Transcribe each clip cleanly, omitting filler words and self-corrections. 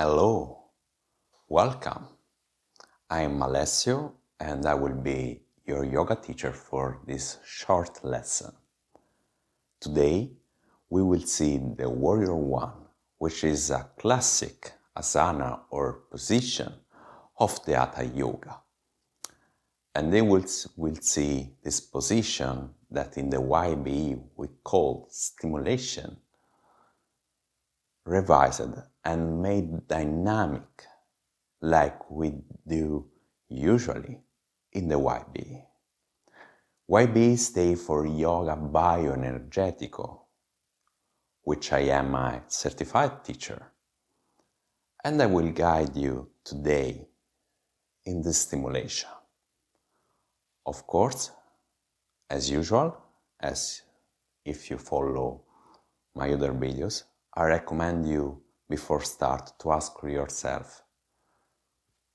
Hello, welcome. I'm Alessio and I will be your yoga teacher for this short lesson. Today we will see the Warrior One, which is a classic asana or position of the Hatha Yoga. And then we'll see this position that in the YBE we call stimulation, revised and made dynamic like we do usually in the YBE. YBE stands for Yoga Bio Energetico, which I am a certified teacher, and I will guide you today in this stimulation. Of course, as usual, as if you follow my other videos, I recommend you before start to ask yourself,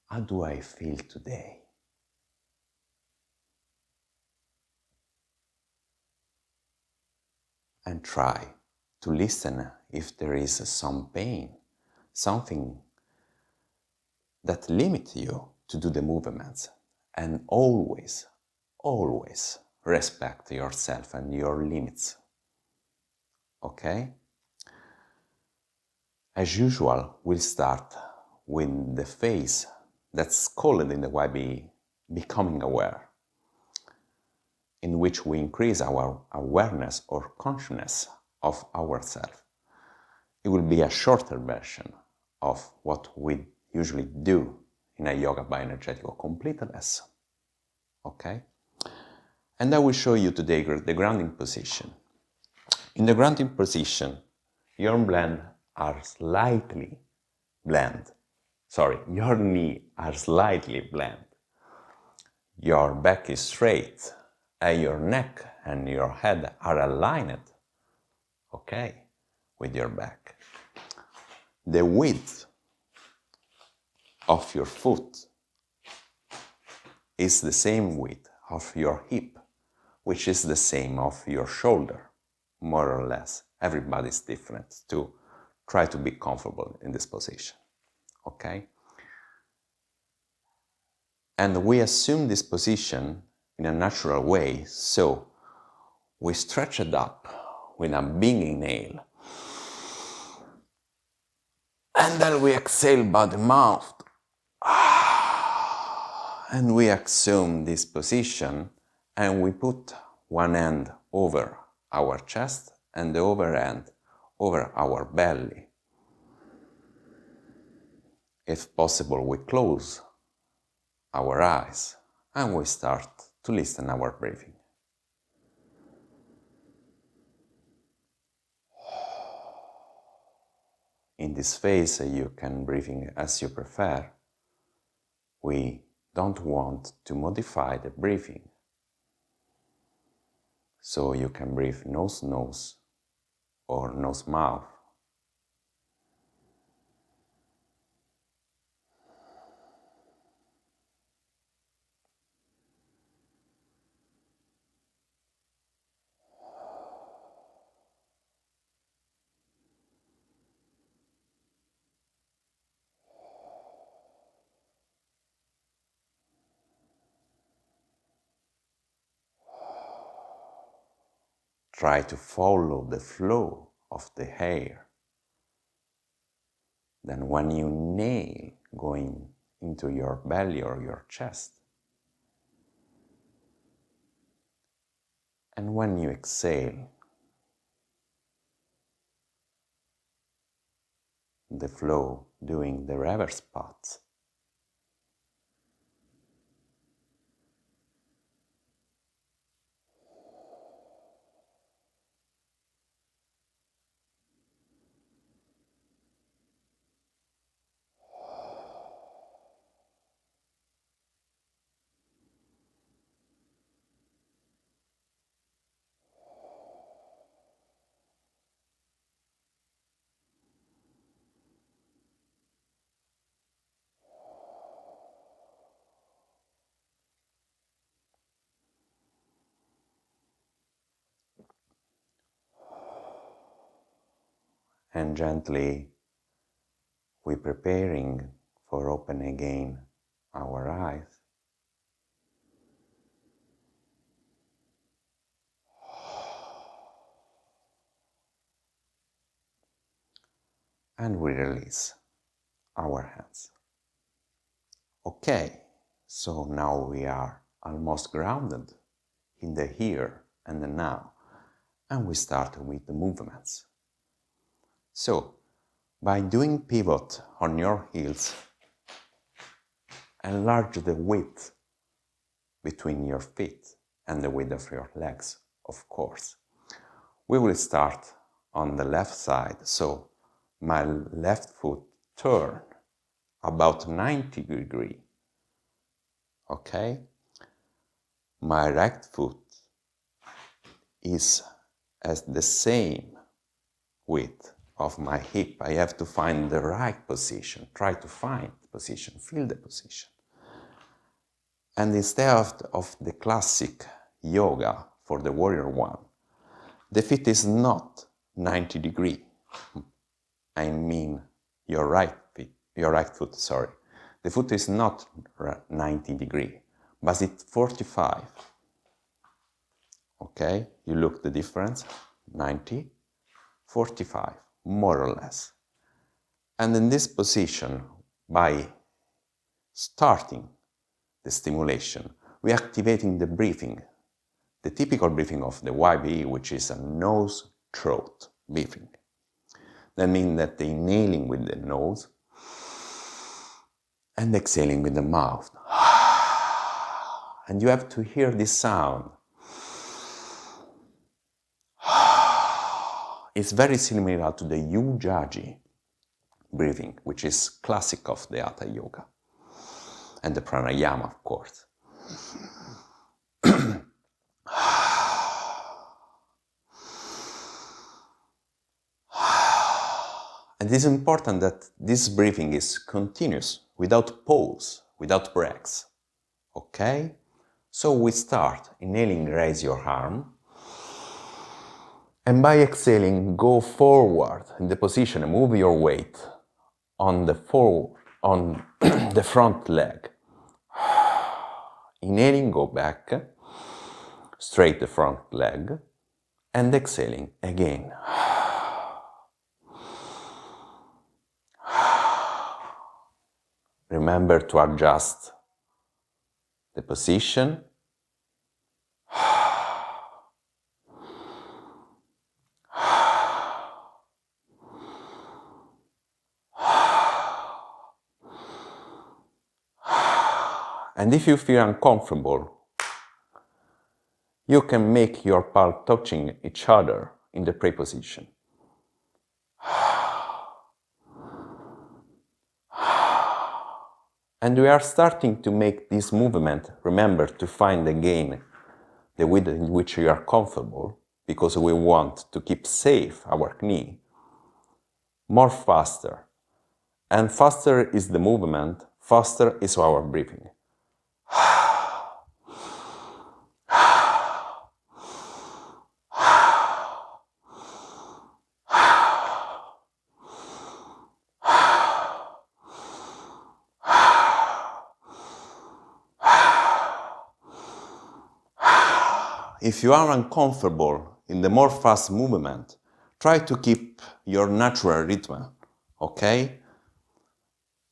how do I feel today? And try to listen if there is some pain, something that limits you to do the movements. And always respect yourself and your limits. Okay? As usual, we'll start with the phase that's called in the YBE becoming aware, in which we increase our awareness or consciousness of ourselves. It will be a shorter version of what we usually do in a Yoga Bio Energetico complete lesson. Okay? And I will show you today the grounding position. In the grounding position, your blend are slightly bent. Your knees are slightly bent. Your back is straight, and your neck and your head are aligned, okay, with your back. The width of your foot is the same width of your hip, which is the same of your shoulder, more or less. Everybody's different to try to be comfortable in this position, okay? And we assume this position in a natural way, so we stretch it up with a big inhale. And then we exhale by the mouth. And we assume this position and we put one hand over our chest and the other hand over our belly. If possible, we close our eyes and we start to listen our breathing. In this phase, you can breathe in as you prefer. We don't want to modify the breathing. So you can breathe nose-nose or nose-mouth. Try to follow the flow of the air. Then when you inhale, going into your belly or your chest. And when you exhale, the flow doing the reverse path. And gently we're preparing for opening again our eyes. And we release our hands. Okay, so now we are almost grounded in the here and the now, and we start with the movements. So, by doing pivot on your heels, enlarge the width between your feet and the width of your legs, of course. We will start on the left side, so my left foot turn about 90 degrees, okay? My right foot is at the same width of my hip. I have to find the right position, try to find the position, feel the position. And instead of the classic yoga for the warrior one, the feet is not 90 degrees. I mean your right foot, sorry. The foot is not 90 degrees, but it's 45. Okay, you look the difference, 90, 45, more or less. And in this position, by starting the stimulation, we're activating the breathing, the typical breathing of the YBE, which is a nose-throat breathing. That means that the inhaling with the nose and exhaling with the mouth. And you have to hear this sound. It's very similar to the Ujjayi breathing, which is classic of the Hatha Yoga. And the pranayama, of course. And it is important that this breathing is continuous, without pause, without breaks. Okay? So we start. Inhaling, raise your arm. And by exhaling, go forward in the position and move your weight on the front leg. Inhaling, go back, straight the front leg, and exhaling again. Remember to adjust the position. And if you feel uncomfortable, you can make your palms touching each other in the pray position. And we are starting to make this movement. Remember to find again the width in which you are comfortable, because we want to keep safe our knee. More faster. And faster is the movement, faster is our breathing. If you are uncomfortable in the more fast movement, try to keep your natural rhythm, okay?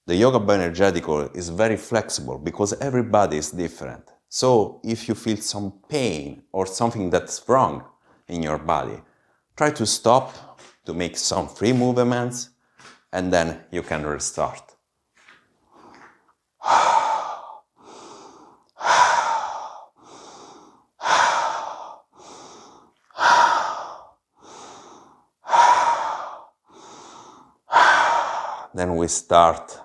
The Yoga Bio Energetico is very flexible because everybody is different. So if you feel some pain or something that's wrong in your body, try to stop, to make some free movements, and then you can restart. Then we start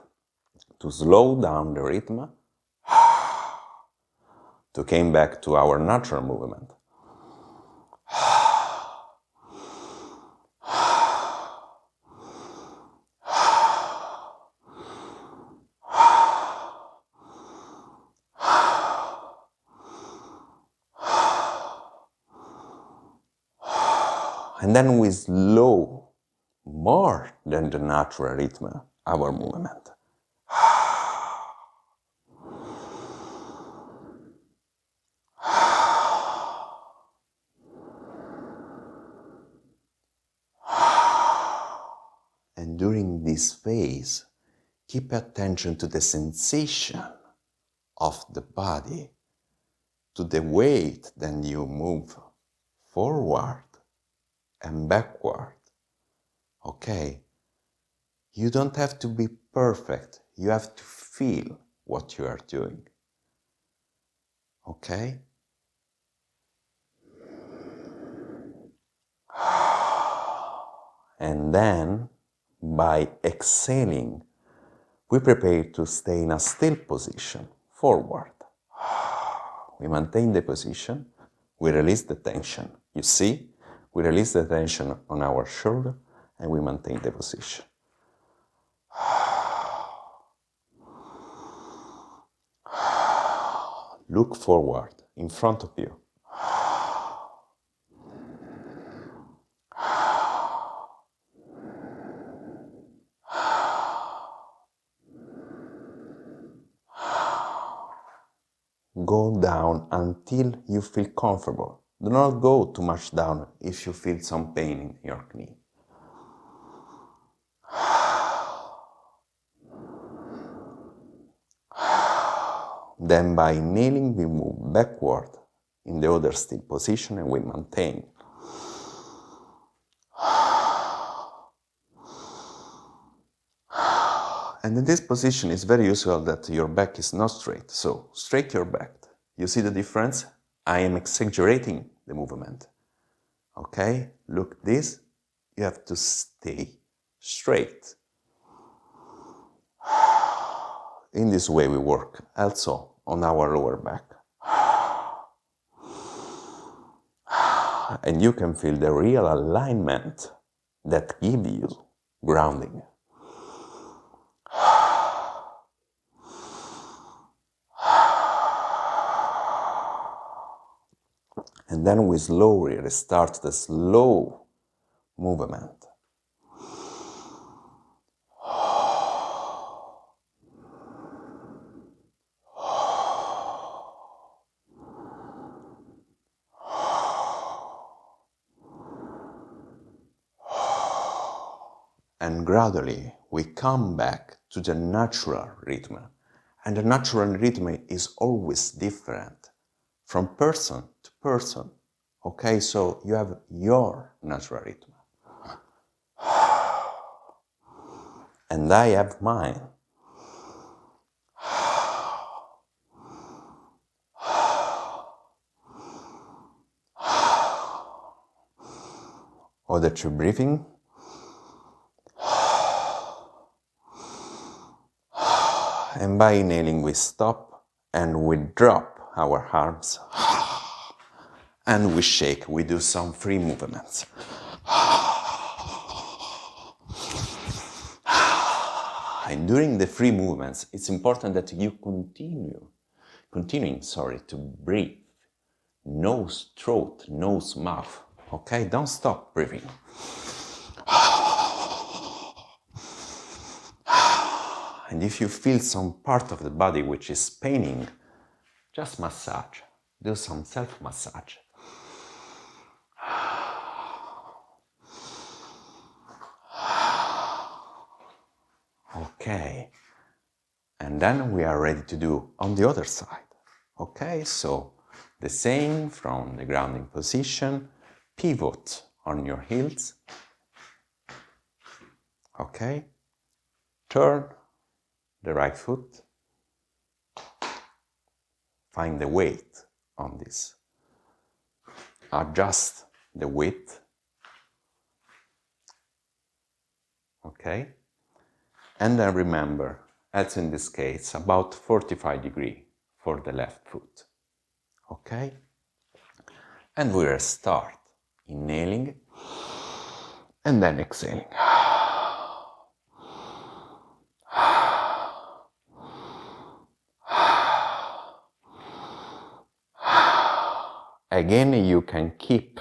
to slow down the rhythm to come back to our natural movement. And then we slow more than the natural rhythm our movement. And during this phase, keep attention to the sensation of the body, to the weight that you move forward and backward. Okay? You don't have to be perfect. You have to feel what you are doing. Okay? And then, by exhaling, we prepare to stay in a still position, forward. We maintain the position, we release the tension. You see, we release the tension on our shoulder and we maintain the position. Look forward, in front of you. Go down until you feel comfortable. Do not go too much down if you feel some pain in your knee. Then by inhaling, we move backward in the other still position and we maintain. And in this position, it's very useful that your back is not straight. So, straight your back. You see the difference? I am exaggerating the movement. Okay? Look this. You have to stay straight. In this way we work also on our lower back. And you can feel the real alignment that gives you grounding. And then we slowly restart the slow movement. And gradually we come back to the natural rhythm. And the natural rhythm is always different from person to person. Okay, so you have your natural rhythm. And I have mine. Other two breathing. And by inhaling we stop and we drop our arms. And we shake, we do some free movements. And during the free movements, it's important that you continuing to breathe. Nose, throat, nose, mouth. Okay, don't stop breathing. And if you feel some part of the body which is paining, just massage. Do some self-massage. Okay. And then we are ready to do on the other side. Okay, so the same from the grounding position, pivot on your heels. Okay, turn the right foot, find the weight on this. Adjust the width. Okay, and then remember, as in this case, about 45 degrees for the left foot. Okay, and we'll start inhaling and then exhaling. Again, you can keep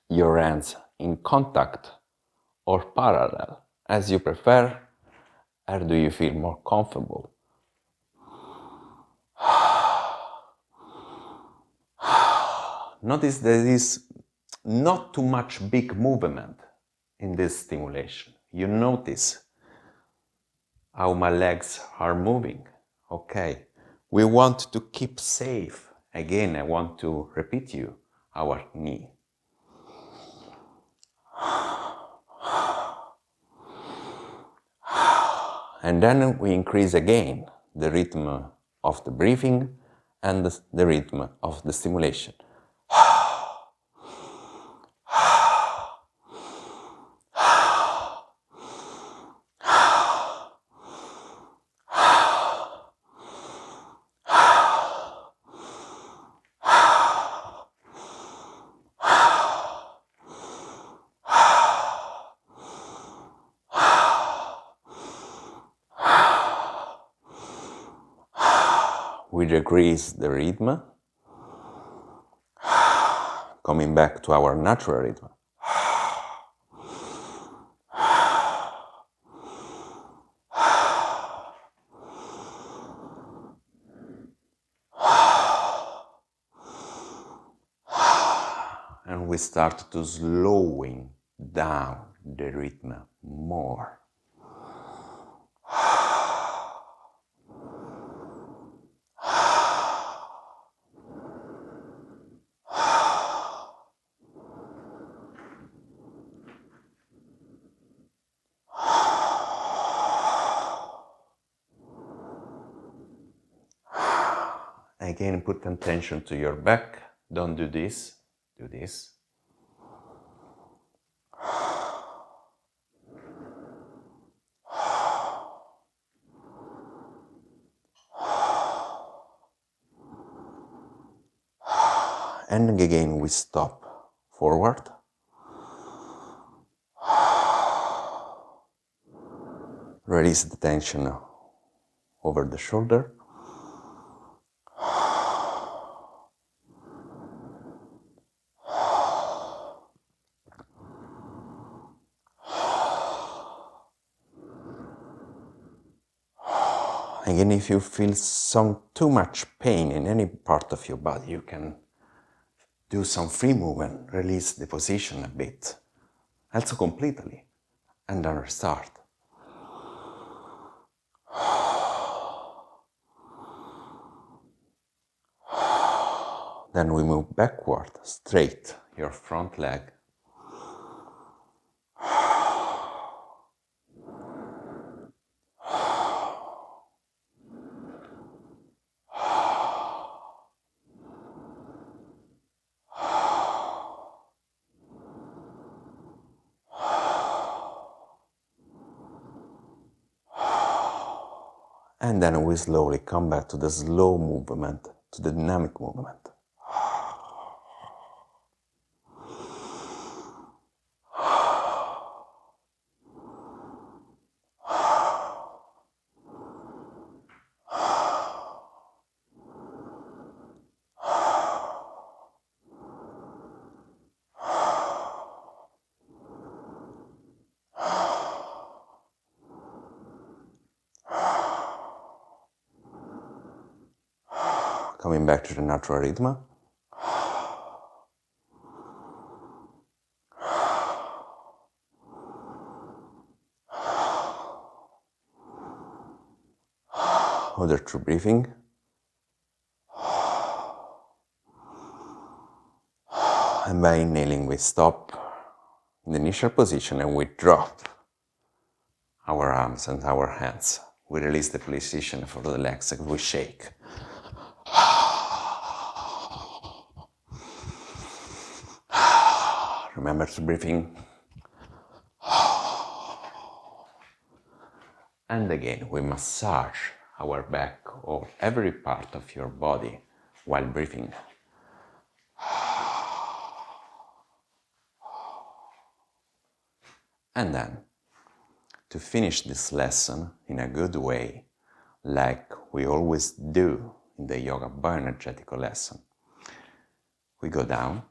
your hands in contact or parallel as you prefer, or do you feel more comfortable? Notice there is not too much big movement in this stimulation. You notice how my legs are moving. Okay, we want to keep safe. Again, I want to repeat you, our knee. And then we increase again the rhythm of the breathing and the rhythm of the stimulation. We decrease the rhythm, coming back to our natural rhythm. And we start to slowing down the rhythm more. Again, put attention to your back. Don't do this. Do this. And again, we stop forward. Release the tension over the shoulder. Again, if you feel too much pain in any part of your body, you can do some free movement, release the position a bit, also completely, and then restart. Then we move backward, straight, your front leg. And then we slowly come back to the slow movement, to the dynamic movement. Coming back to the natural rhythm. Other true breathing. And by inhaling, we stop in the initial position and we drop our arms and our hands. We release the position for the legs and we shake. Remember to breathe in. And again, we massage our back or every part of your body while breathing. And then, to finish this lesson in a good way, like we always do in the Yoga Bio Energetico lesson, we go down.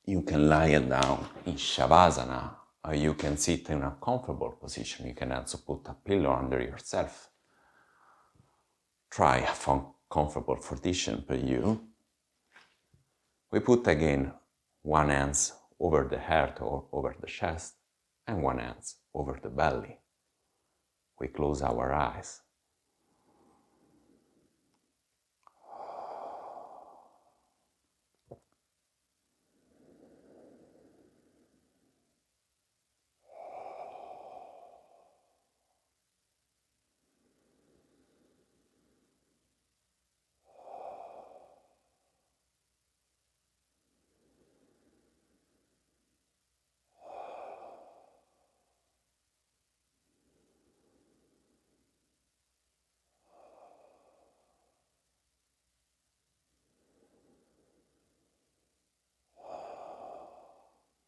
You can lie down in Shavasana You can sit in a comfortable position. You can also put a pillow under yourself. Try a comfortable position for you. We put again one hand over the heart or over the chest and one hand over the belly. We close our eyes.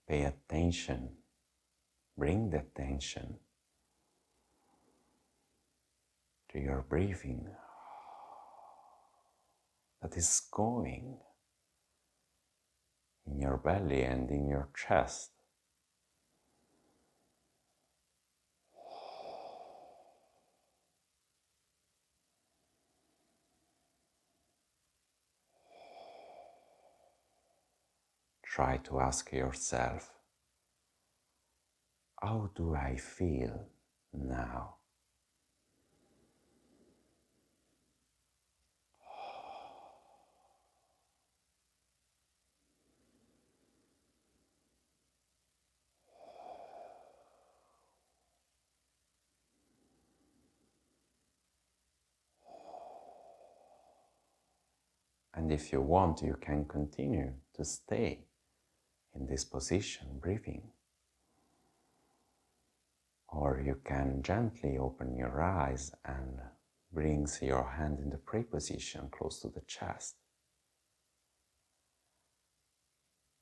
Pay attention, bring the attention to your breathing that is going in your belly and in your chest. Try to ask yourself, how do I feel now? And if you want, you can continue to stay in this position, breathing. Or you can gently open your eyes and bring your hand in the pray position close to the chest.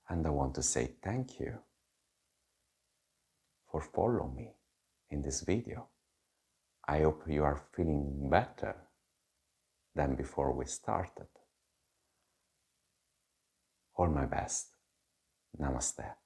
And I want to say thank you for following me in this video. I hope you are feeling better than before we started. All my best. Namaste.